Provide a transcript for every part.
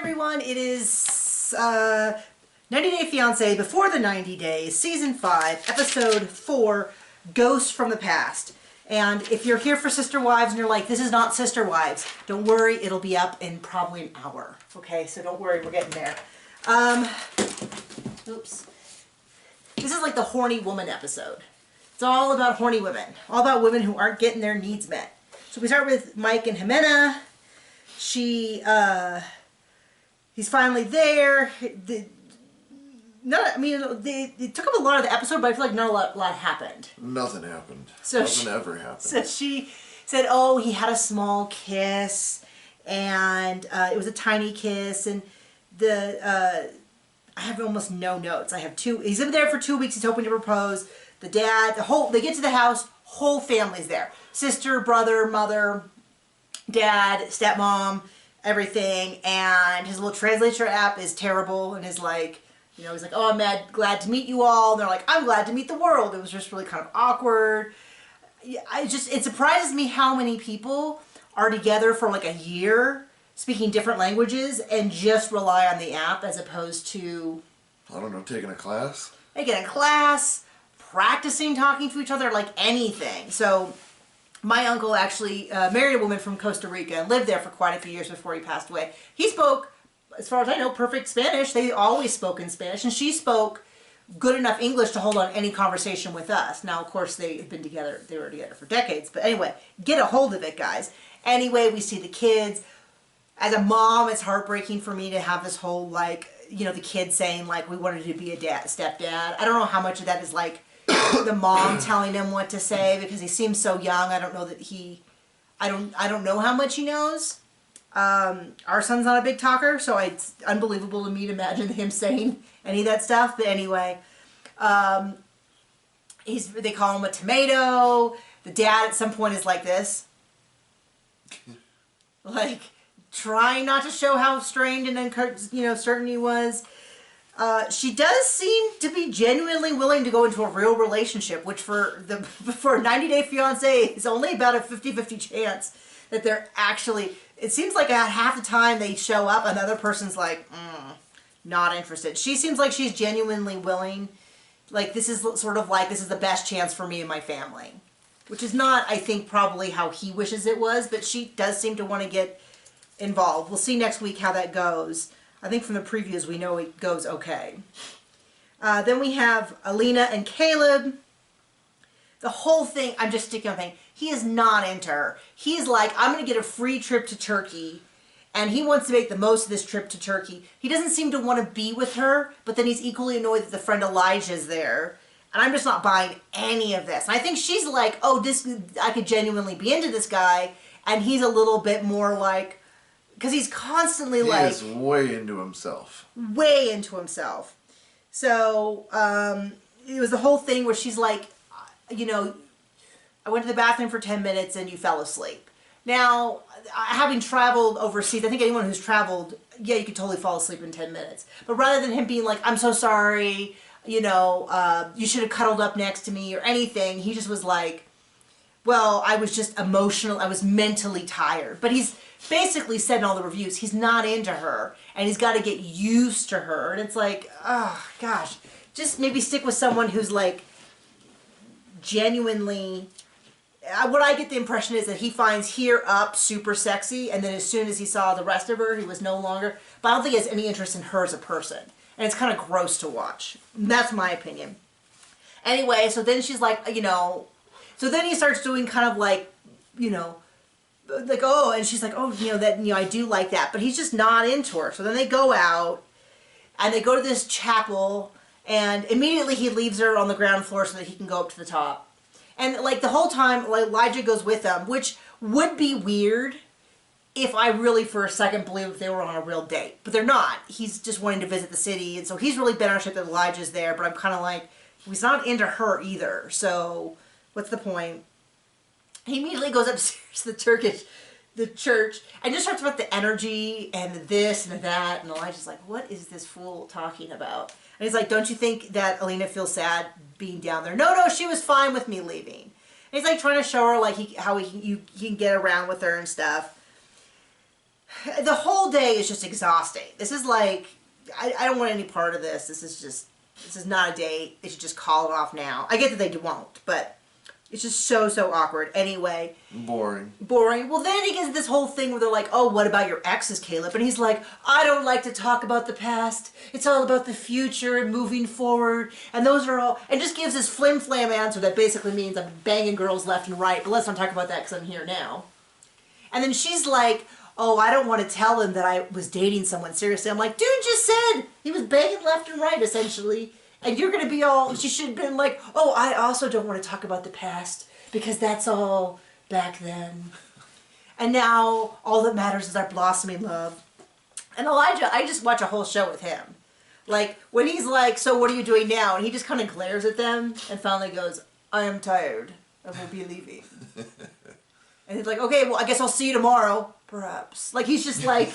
everyone. It is 90 Day Fiancé Before the 90 Days, Season 5, Episode 4, Ghosts from the Past. And if you're here for Sister Wives and you're like, this is not Sister Wives, don't worry, it'll be up in probably an hour. Okay, so don't worry, we're getting there. Oops. This is like the horny woman episode. It's all about horny women. All about women who aren't getting their needs met. So we start with Mike and Jimena. He's finally there. It took up a lot of the episode, but I feel like not a lot happened. Nothing happened. Nothing ever happened. So she said, oh, he had a small kiss, and it was a tiny kiss, and I have almost no notes. I have two. He's been there for 2 weeks. He's hoping to propose. The dad, they get to the house, whole family's there. Sister, brother, mother, dad, stepmom, everything, and his little translator app is terrible, and is like, you know, he's like, oh, I'm glad to meet you all, and they're like, I'm glad to meet the world. It was just really kind of awkward. It surprises me how many people are together for like a year, speaking different languages, and just rely on the app as opposed to, I don't know, taking a class? Taking a class, practicing talking to each other, like anything. So my uncle actually married a woman from Costa Rica and lived there for quite a few years before he passed away. He spoke, as far as I know, perfect Spanish. They always spoke in Spanish, and she spoke good enough English to hold on any conversation with us. Now, of course, they've been together, they were together for decades, but anyway, get a hold of it, guys. Anyway, we see the kids. As a mom, it's heartbreaking for me to have this whole, like, you know, the kids saying, like, we wanted to be a stepdad. I don't know how much of that is, like, the mom telling him what to say, because he seems so young. I don't know that I don't know how much he knows. Our son's not a big talker, so it's unbelievable to me to imagine him saying any of that stuff. But anyway, they call him a tomato. The dad at some point is like this. Like, trying not to show how strained and certain he was. She does seem to be genuinely willing to go into a real relationship, which for a 90 Day Fiancé is only about a 50-50 chance that they're actually, it seems like half the time they show up, another person's like, not interested. She seems like she's genuinely willing, like this is sort of like, this is the best chance for me and my family. Which is not, I think, probably how he wishes it was, but she does seem to want to get involved. We'll see next week how that goes. I think from the previews we know it goes okay. Then we have Alina and Caleb. The whole thing, I'm just sticking on the thing, he is not into her. He's like, I'm going to get a free trip to Turkey, and he wants to make the most of this trip to Turkey. He doesn't seem to want to be with her, but then he's equally annoyed that the friend Elijah's there. And I'm just not buying any of this. And I think she's like, oh, I could genuinely be into this guy, and he's a little bit more like, because he's constantly like... He is way into himself. Way into himself. So, it was the whole thing where she's like, you know, I went to the bathroom for 10 minutes and you fell asleep. Now, having traveled overseas, I think anyone who's traveled, yeah, you could totally fall asleep in 10 minutes. But rather than him being like, I'm so sorry, you know, you should have cuddled up next to me or anything, he just was like, well, I was just emotional, I was mentally tired. But he's basically said in all the reviews, he's not into her, and he's got to get used to her. And it's like, oh, gosh, just maybe stick with someone who's like, genuinely, what I get the impression is that he finds here up super sexy, and then as soon as he saw the rest of her, he was no longer, but I don't think he has any interest in her as a person. And it's kind of gross to watch. That's my opinion. Anyway, so then she's like, you know, so then he starts doing kind of like, you know, like, oh, and she's like, oh, you know, that, you know, I do like that, but he's just not into her. So then they go out, and they go to this chapel, and immediately he leaves her on the ground floor so that he can go up to the top. And like the whole time, like, Elijah goes with them, which would be weird if I really for a second believed they were on a real date. But they're not. He's just wanting to visit the city, and so he's really bent on shit that Elijah's there, but I'm kind of like, he's not into her either, so what's the point? He immediately goes upstairs to the church, and just talks about the energy and the this and the that, and Elijah's like, what is this fool talking about? And he's like, don't you think that Alina feels sad being down there? No, she was fine with me leaving. And he's like trying to show her like how he can get around with her and stuff. The whole day is just exhausting. This is like, I don't want any part of this. This is not a date. They should just call it off now. I get that they won't, but it's just so awkward. Anyway. Boring. Well, then he gets this whole thing where they're like, oh, what about your exes, Caleb? And he's like, I don't like to talk about the past. It's all about the future and moving forward. And those are all, and just gives this flim-flam answer that basically means I'm banging girls left and right. But let's not talk about that because I'm here now. And then she's like, oh, I don't want to tell him that I was dating someone seriously. I'm like, dude just said he was banging left and right, essentially. And you're going to be all, she should have been like, oh, I also don't want to talk about the past because that's all back then. And now all that matters is our blossoming love. And Elijah, I just watch a whole show with him. Like, when he's like, so what are you doing now? And he just kind of glares at them and finally goes, I am tired. I will be leaving. And he's like, okay, well, I guess I'll see you tomorrow. Perhaps. Like, he's just like...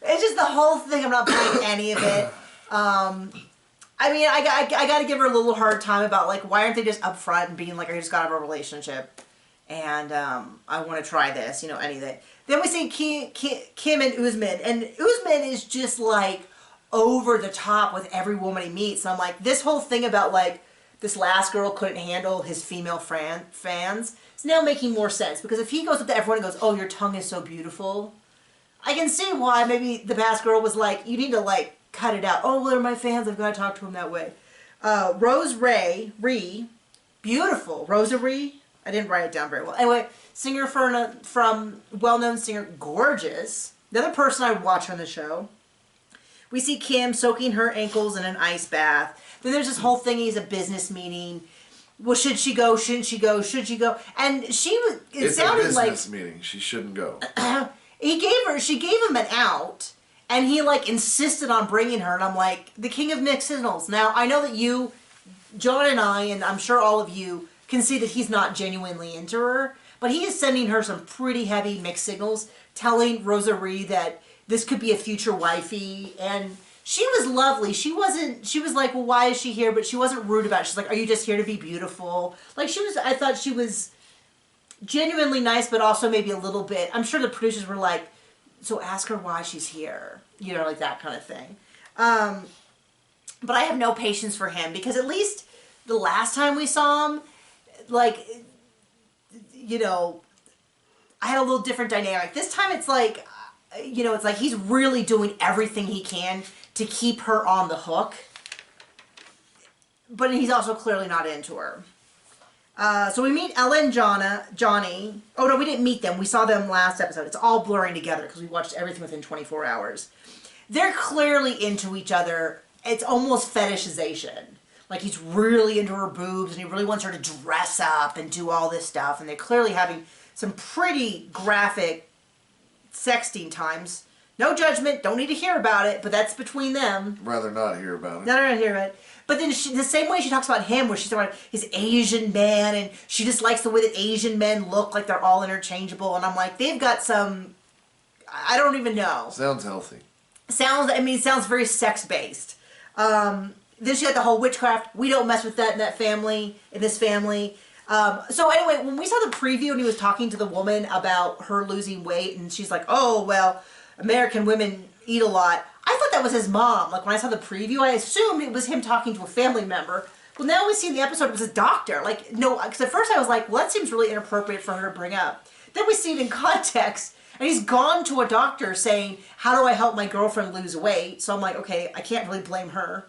it's just the whole thing. I'm not buying any of it. I mean, I got to give her a little hard time about, like, why aren't they just upfront and being like, I just got out of a relationship and I want to try this, you know, anything. Then we see Kim and Usman. And Usman is just, like, over the top with every woman he meets. And I'm like, this whole thing about, like, this last girl couldn't handle his female fans, it's now making more sense. Because if he goes up to everyone and goes, oh, your tongue is so beautiful, I can see why maybe the past girl was like, you need to, like, cut it out. Oh, well, they're my fans. I've got to talk to them that way. Rose Ree, beautiful. Rosa Ree? I didn't write it down very well. Anyway, singer from well-known singer, gorgeous. The other person I would watch on the show. We see Kim soaking her ankles in an ice bath. Then there's this whole thing, he's a business meeting. Well, should she go? Shouldn't she go? Should she go? And she was, It's a business meeting. She shouldn't go. She gave him an out, and he, like, insisted on bringing her, and I'm like, the king of mixed signals. Now, I know that you, John and I, and I'm sure all of you, can see that he's not genuinely into her, but he is sending her some pretty heavy mixed signals, telling Rosa Ree that this could be a future wifey, and she was lovely. She was like, well, why is she here? But she wasn't rude about it. She's like, are you just here to be beautiful? Like, I thought she was genuinely nice, but also maybe a little bit, I'm sure the producers were like, so ask her why she's here. You know, like that kind of thing. But I have no patience for him, because at least the last time we saw him, like, you know, I had a little different dynamic. This time it's like, you know, it's like he's really doing everything he can to keep her on the hook. But he's also clearly not into her. So we meet Ella and Johnny. Oh, no, we didn't meet them. We saw them last episode. It's all blurring together because we watched everything within 24 hours. They're clearly into each other. It's almost fetishization. Like, he's really into her boobs and he really wants her to dress up and do all this stuff. And they're clearly having some pretty graphic sexting times. No judgment. Don't need to hear about it, but that's between them. Rather not hear about it. Not hear about it. But then the same way she talks about him, where she's talking about his Asian man, and she just likes the way that Asian men look, like they're all interchangeable. And I'm like, they've got some, I don't even know. Sounds healthy. It sounds very sex-based. Then she had the whole witchcraft. We don't mess with that in this family. So anyway, when we saw the preview and he was talking to the woman about her losing weight, and she's like, oh, well, American women eat a lot. I thought that was his mom. Like, when I saw the preview, I assumed it was him talking to a family member. Well, now we see in the episode it was a doctor. Like, no, because at first I was like, well, that seems really inappropriate for her to bring up. Then we see it in context, and he's gone to a doctor saying, how do I help my girlfriend lose weight? So I'm like, okay, I can't really blame her,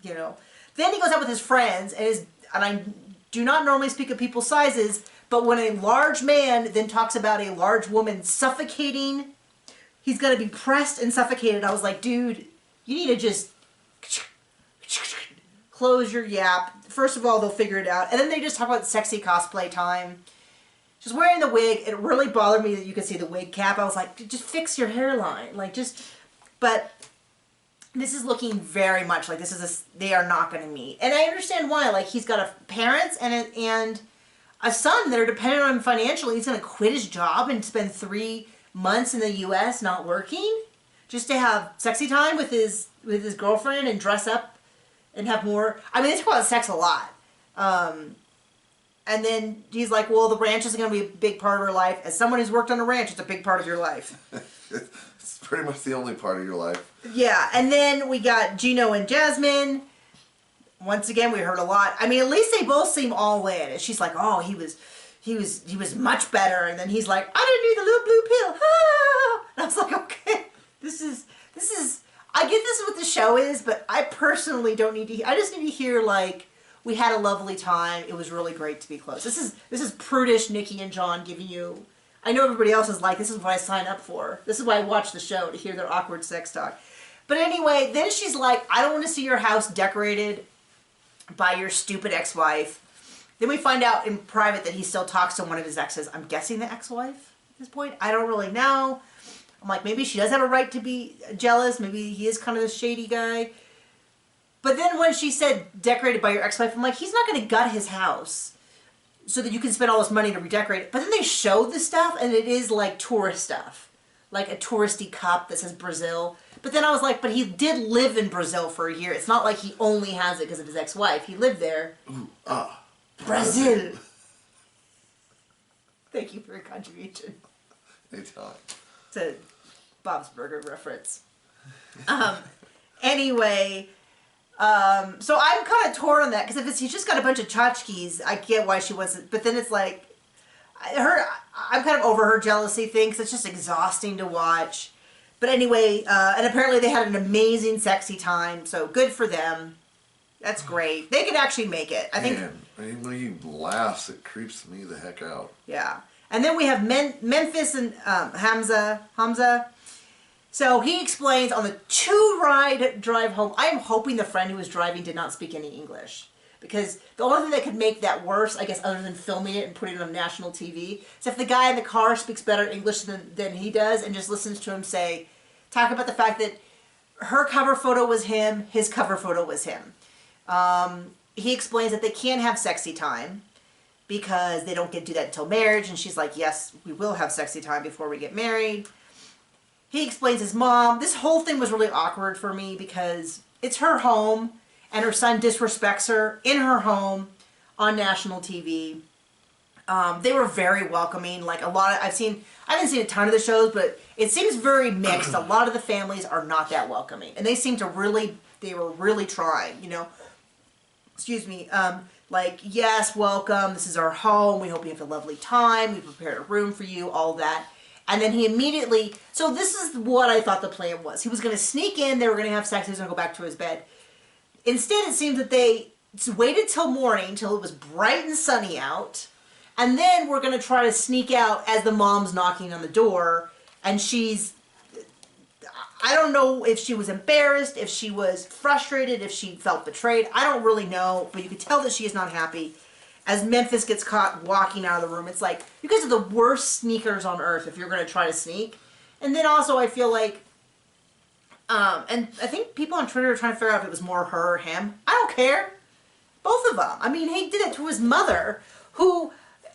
you know. Then he goes out with his friends, and I do not normally speak of people's sizes, but when a large man then talks about a large woman suffocating, he's going to be pressed and suffocated. I was like, dude, you need to just close your yap. First of all, they'll figure it out. And then they just talk about sexy cosplay time. Just wearing the wig. It really bothered me that you could see the wig cap. I was like, just fix your hairline. Like, but this is looking very much like they are not going to meet. And I understand why. Like, he's got parents and a son that are dependent on him financially. He's going to quit his job and spend 3 months in the U.S. not working just to have sexy time with his girlfriend and dress up and have more. I mean, they talk about sex a lot. And then he's like, well, the ranch is going to be a big part of her life. As someone who's worked on a ranch, it's a big part of your life. It's pretty much the only part of your life. Yeah, and then we got Gino and Jasmine. Once again, we heard a lot. I mean, at least they both seem all in. And she's like, oh, he was much better. And then he's like, I didn't need the little blue pill. Ah! And I was like, okay, this is, I get this is what the show is, but I personally don't need to, I just need to hear like, we had a lovely time. It was really great to be close. This is prudish Nikki and John giving you, I know everybody else is like, this is what I sign up for. This is why I watch the show, to hear their awkward sex talk. But anyway, then she's like, I don't want to see your house decorated by your stupid ex-wife. Then we find out in private that he still talks to one of his exes. I'm guessing the ex-wife at this point. I don't really know. I'm like, maybe she does have a right to be jealous. Maybe he is kind of a shady guy. But then when she said decorated by your ex-wife, I'm like, he's not going to gut his house so that you can spend all this money to redecorate it. But then they showed the stuff, and it is like tourist stuff. Like a touristy cup that says Brazil. But then I was like, but he did live in Brazil for a year. It's not like he only has it because of his ex-wife. He lived there. Ooh, Brazil. Thank you for your contribution. Anytime. It's a Bob's Burger reference. Anyway, so I'm kind of torn on that, because if he's just got a bunch of tchotchkes, I get why she wasn't. But then it's like, I'm kind of over her jealousy thing, because it's just exhausting to watch. But anyway, and apparently they had an amazing sexy time, so good for them. That's great. They could actually make it. I think. Man, when he laughs, it creeps me the heck out. Yeah. And then we have Memphis and Hamza. So he explains on the 2-ride drive home. I am hoping the friend who was driving did not speak any English. Because the only thing that could make that worse, I guess, other than filming it and putting it on national TV, is if the guy in the car speaks better English than he does and just listens to him talk about the fact that her cover photo was him, his cover photo was him. He explains that they can't have sexy time because they don't get to do that until marriage. And she's like, yes, we will have sexy time before we get married. He explains his mom. This whole thing was really awkward for me because it's her home and her son disrespects her in her home on national TV. They were very welcoming. Like I haven't seen a ton of the shows, but it seems very mixed. A lot of the families are not that welcoming. And they seem to they were really trying, you know. Excuse me. Like, yes, welcome. This is our home. We hope you have a lovely time. We prepared a room for you, all that. And then he immediately, so this is what I thought the plan was. He was going to sneak in. They were going to have sex. He was going to go back to his bed. Instead, it seems that they waited till morning, till it was bright and sunny out. And then we're going to try to sneak out as the mom's knocking on the door. And I don't know if she was embarrassed, if she was frustrated, if she felt betrayed. I don't really know, but you can tell that she is not happy. As Memphis gets caught walking out of the room, it's like, you guys are the worst sneakers on earth if you're going to try to sneak. And then also I feel like, and I think people on Twitter are trying to figure out if it was more her or him. I don't care. Both of them. I mean, he did it to his mother, who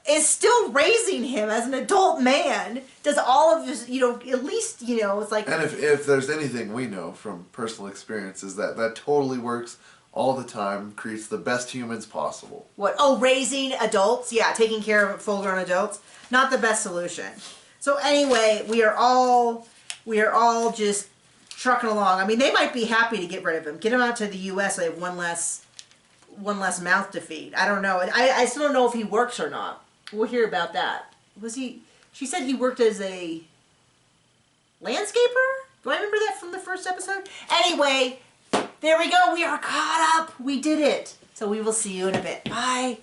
is still raising him as an adult man, does all of this, you know, at least, you know, it's like... And if there's anything we know from personal experience is that totally works all the time, creates the best humans possible. What? Oh, raising adults? Yeah, taking care of full-grown adults. Not the best solution. So anyway, we are all just trucking along. I mean, they might be happy to get rid of him. Get him out to the U.S. so they have one less mouth to feed. I don't know. I still don't know if he works or not. We'll hear about that. She said he worked as a landscaper? Do I remember that from the first episode? Anyway, there we go. We are caught up. We did it. So we will see you in a bit. Bye.